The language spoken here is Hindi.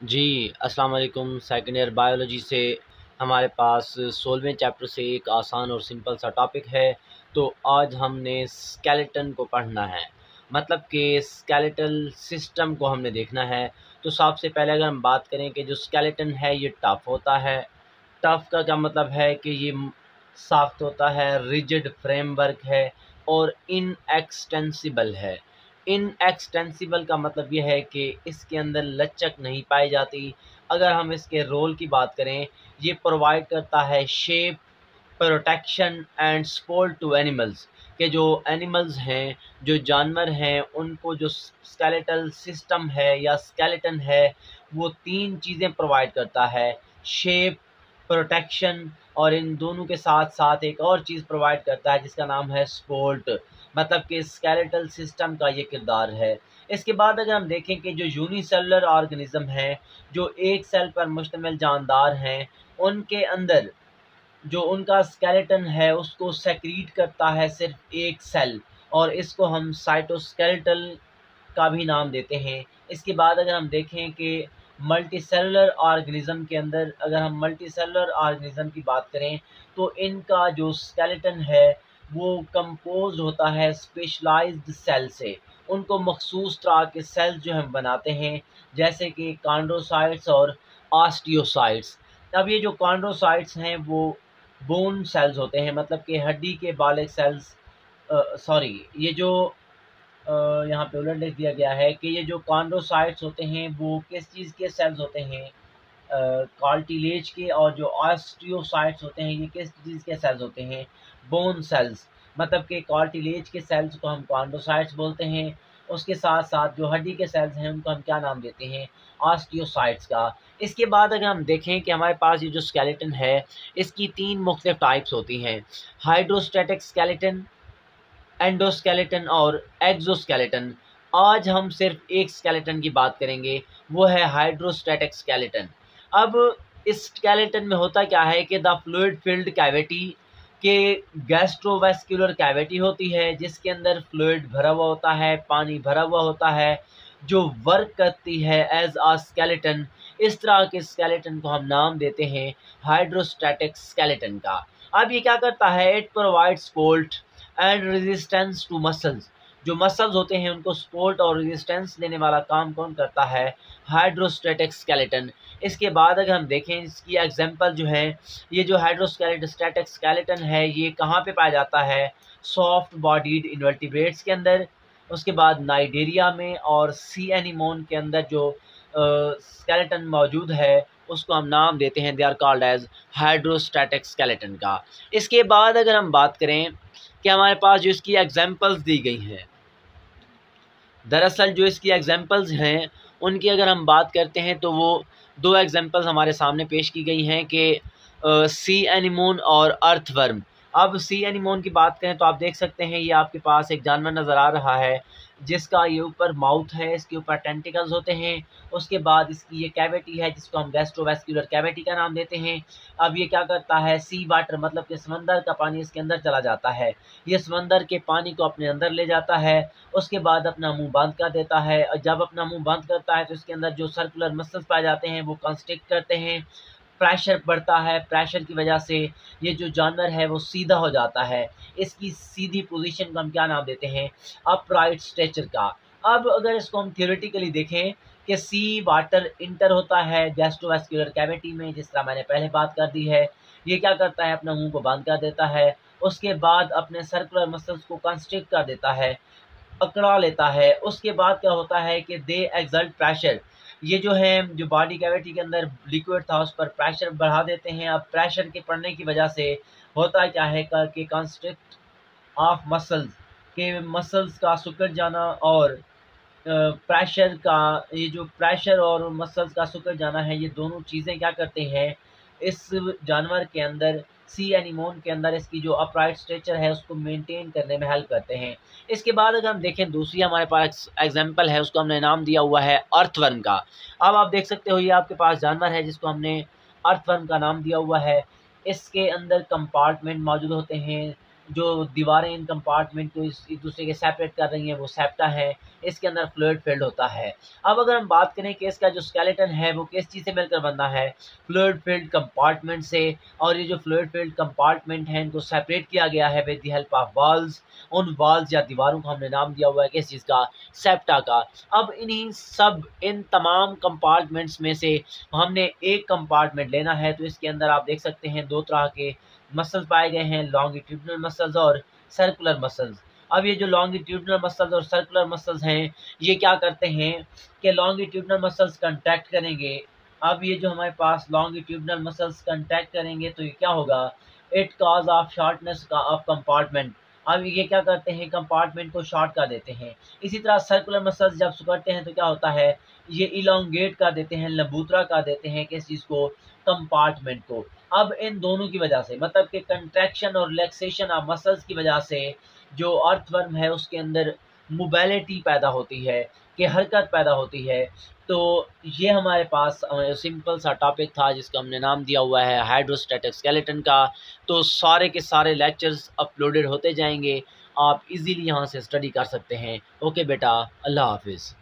जी, अस्सलाम वालेकुम। सेकंड ईयर बायोलॉजी से हमारे पास 16वें चैप्टर से एक आसान और सिंपल सा टॉपिक है। तो आज हमने स्केलेटन को पढ़ना है, मतलब कि स्केलेटल सिस्टम को हमने देखना है। तो सबसे पहले अगर हम बात करें कि जो स्केलेटन है ये टफ़ होता है। टफ़ का क्या मतलब है कि ये सख्त होता है, रिजिड फ्रेमवर्क है और इनएक्सटेंसिबल है। इनएक्सटेंसिबल का मतलब ये है कि इसके अंदर लचक नहीं पाई जाती। अगर हम इसके रोल की बात करें, ये प्रोवाइड करता है shape, protection and support to animals, के जो एनिमल्स हैं, जो जानवर हैं, उनको जो स्केलेटल सिस्टम है या स्केलेटन है, वो 3 चीज़ें प्रोवाइड करता है। शेप, प्रोटेक्शन और इन दोनों के साथ-साथ एक और चीज़ प्रोवाइड करता है जिसका नाम है सपोर्ट। मतलब कि स्केलेटल सिस्टम का ये किरदार है। इसके बाद अगर हम देखें कि जो यूनिसेलुलर ऑर्गेनिज़्म हैं, जो एक सेल पर मुश्तमिल जानदार हैं, उनके अंदर जो उनका स्केलेटन है उसको सेक्रीट करता है सिर्फ एक सेल, और इसको हम साइटोस्केलेटल का भी नाम देते हैं। इसके बाद अगर हम देखें कि मल्टीसेलुलर ऑर्गेनिज़म के अंदर, अगर हम मल्टीसेलुलर ऑर्गेनिज़म की बात करें, तो इनका जो स्केलेटन है वो कंपोज़ होता है स्पेशलाइज्ड सेल से। उनको मखसूस तरह के सेल्स जो हम बनाते हैं, जैसे कि कॉन्ड्रोसाइट्स और ऑस्टियोसाइट्स। अब ये जो कॉन्ड्रोसाइट्स हैं वो बोन सेल्स होते हैं, मतलब कि हड्डी के बालेक सेल्स। सॉरी, ये जो यहाँ पे उलट लिख दिया गया है कि ये जो कॉन्ड्रोसाइट्स होते हैं वो किस चीज़ के सेल्स होते हैं, कार्टिलेज के, और जो ऑस्टियोसाइट्स होते हैं ये किस चीज़ के सेल्स होते हैं, बोन सेल्स। मतलब कि कार्टिलेज के सेल्स को हम कॉन्ड्रोसाइट्स बोलते हैं, उसके साथ साथ जो हड्डी के सेल्स हैं उनको हम क्या नाम देते हैं, ऑस्टियोसाइट्स का। इसके बाद अगर हम देखें कि हमारे पास ये जो स्केलेटन है इसकी 3 मुख्तलिफ टाइप्स होती हैं, हाइड्रोस्टैटिक स्केलेटन, एंडोस्केलेटन और एक्सोस्केलेटन। आज हम सिर्फ एक स्केलेटन की बात करेंगे, वो है हाइड्रोस्टैटिक स्केलेटन। अब इस स्केलेटन में होता क्या है कि द फ्लूइड फिल्ड कैविटी के गैस्ट्रोवेस्कुलर कैविटी होती है जिसके अंदर फ्लूइड भरा हुआ होता है, पानी भरा हुआ होता है, जो वर्क करती है एज आ स्केलेटन। इस तरह के स्केलेटन को हम नाम देते हैं हाइड्रोस्टैटिक स्केलेटन का। अब ये क्या करता है, it provides support and resistance to muscles. जो मसल्स होते हैं उनको सपोर्ट और रेजिस्टेंस देने वाला काम कौन करता है, हाइड्रोस्टैटिक स्केलेटन। इसके बाद अगर हम देखें इसकी एग्जांपल जो है, ये जो हाइड्रोस्टैटिक स्केलेटन है ये कहाँ पे पाया जाता है, सॉफ्ट बॉडीड इन्वर्टिब्रेट्स के अंदर, उसके बाद नाइडेरिया में, और सी एनिमोन के अंदर जो स्केलेटन मौजूद है उसको हम नाम देते हैं, they are called as hydrostatic skeleton का। इसके बाद अगर हम बात करें कि हमारे पास जो इसकी एग्जांपल्स दी गई हैं, दरअसल जो इसकी एग्जांपल्स हैं उनकी अगर हम बात करते हैं तो वो 2 एग्जांपल्स हमारे सामने पेश की गई हैं कि सी एनीमोन और अर्थवर्म। अब सी एनीमोन की बात करें तो आप देख सकते हैं ये आपके पास एक जानवर नज़र आ रहा है जिसका ये ऊपर माउथ है, इसके ऊपर टेंटिकल्स होते हैं, उसके बाद इसकी ये कैविटी है जिसको हम गैस्ट्रोवेस्कुलर कैविटी का नाम देते हैं। अब ये क्या करता है, सी वाटर मतलब कि समंदर का पानी इसके अंदर चला जाता है, ये समंदर के पानी को अपने अंदर ले जाता है, उसके बाद अपना मुंह बंद कर देता है, और जब अपना मुंह बंद करता है तो इसके अंदर जो सर्कुलर मसल्स पाए जाते हैं वो कंस्ट्रिक्ट करते हैं, प्रेशर बढ़ता है, प्रेशर की वजह से ये जो जानवर है वो सीधा हो जाता है। इसकी सीधी पोजीशन को हम क्या नाम देते हैं, अपराइट स्ट्रेचर का। अब अगर इसको हम थियोरेटिकली देखें कि सी वाटर इंटर होता है गैस्ट्रोवेस्कुलर कैविटी में, जिस तरह मैंने पहले बात कर दी है, ये क्या करता है, अपना मुंह को बंद कर देता है, उसके बाद अपने सर्कुलर मसल्स को कंस्ट्रिक्ट कर देता है, अकड़ा लेता है। उसके बाद क्या होता है कि दे एक्सर्ट प्रेशर, ये जो है जो बॉडी कैविटी के अंदर लिक्विड था उस पर प्रेशर बढ़ा देते हैं। अब प्रेशर के पड़ने की वजह से होता क्या है कि कंस्ट्रिक्ट ऑफ मसल्स, के मसल्स का सिकुड़ जाना, और प्रेशर का, ये जो प्रेशर और मसल्स का सिकुड़ जाना है, ये दोनों चीज़ें क्या करते हैं इस जानवर के अंदर, सी एनिमोन के अंदर, इसकी जो अपराइट स्ट्रेचर है उसको मेंटेन करने में हेल्प करते हैं। इसके बाद अगर हम देखें दूसरी हमारे पास एग्जांपल है, उसको हमने नाम दिया हुआ है अर्थवर्म का। अब आप देख सकते हो ये आपके पास जानवर है जिसको हमने अर्थवर्म का नाम दिया हुआ है। इसके अंदर कंपार्टमेंट मौजूद होते हैं, जो दीवारें इन कंपार्टमेंट को एक दूसरे के सेपरेट कर रही हैं वो सेप्टा है, इसके अंदर फ्लूइड फील्ड होता है। अब अगर हम बात करें कि इसका जो स्केलेटन है वो किस चीज़ से मिलकर बना है, फ्लूइड फील्ड कंपार्टमेंट से। और ये जो फ्लूइड फील्ड कंपार्टमेंट हैं इनको सेपरेट किया गया है with the help of walls. उन वाल्स या दीवारों को हमने नाम दिया हुआ है किस चीज़ का, सेप्टा का। अब इन तमाम कंपार्टमेंट्स में से हमने एक कंपार्टमेंट लेना है, तो इसके अंदर आप देख सकते हैं दो तरह के मसल्स पाए गए हैं, लॉन्गिट्यूडिनल मसल्स और सर्कुलर मसल्स। अब ये जो लॉन्गिट्यूडिनल मसल्स और सर्कुलर मसल्स हैं ये क्या करते हैं कि लॉन्गिट्यूडिनल मसल्स कंट्रैक्ट करेंगे। अब ये जो हमारे पास लॉन्गिट्यूडिनल मसल्स कंट्रैक्ट करेंगे तो ये क्या होगा, it cause of shortness of compartment. अब ये क्या करते हैं, कंपार्टमेंट को शॉर्ट कर देते हैं। इसी तरह सर्कुलर मसल्स जब सिकुड़ते हैं तो क्या होता है, ये इलोंगेट कर देते हैं, लंबूतरा कर देते हैं किस चीज़ को, कंपार्टमेंट को। अब इन दोनों की वजह से मतलब कि कंट्रैक्शन और रिलैक्सेशन ऑफ मसल्स की वजह से जो अर्थवर्म है उसके अंदर मोबिलिटी पैदा होती है, कि हरकत पैदा होती है। तो ये हमारे पास सिंपल सा टॉपिक था जिसका हमने नाम दिया हुआ है हाइड्रोस्टैटिक स्केलेटन का। तो सारे के सारे लेक्चर्स अपलोडेड होते जाएंगे, आप इजीली यहाँ से स्टडी कर सकते हैं। ओके बेटा, अल्लाह हाफिज़।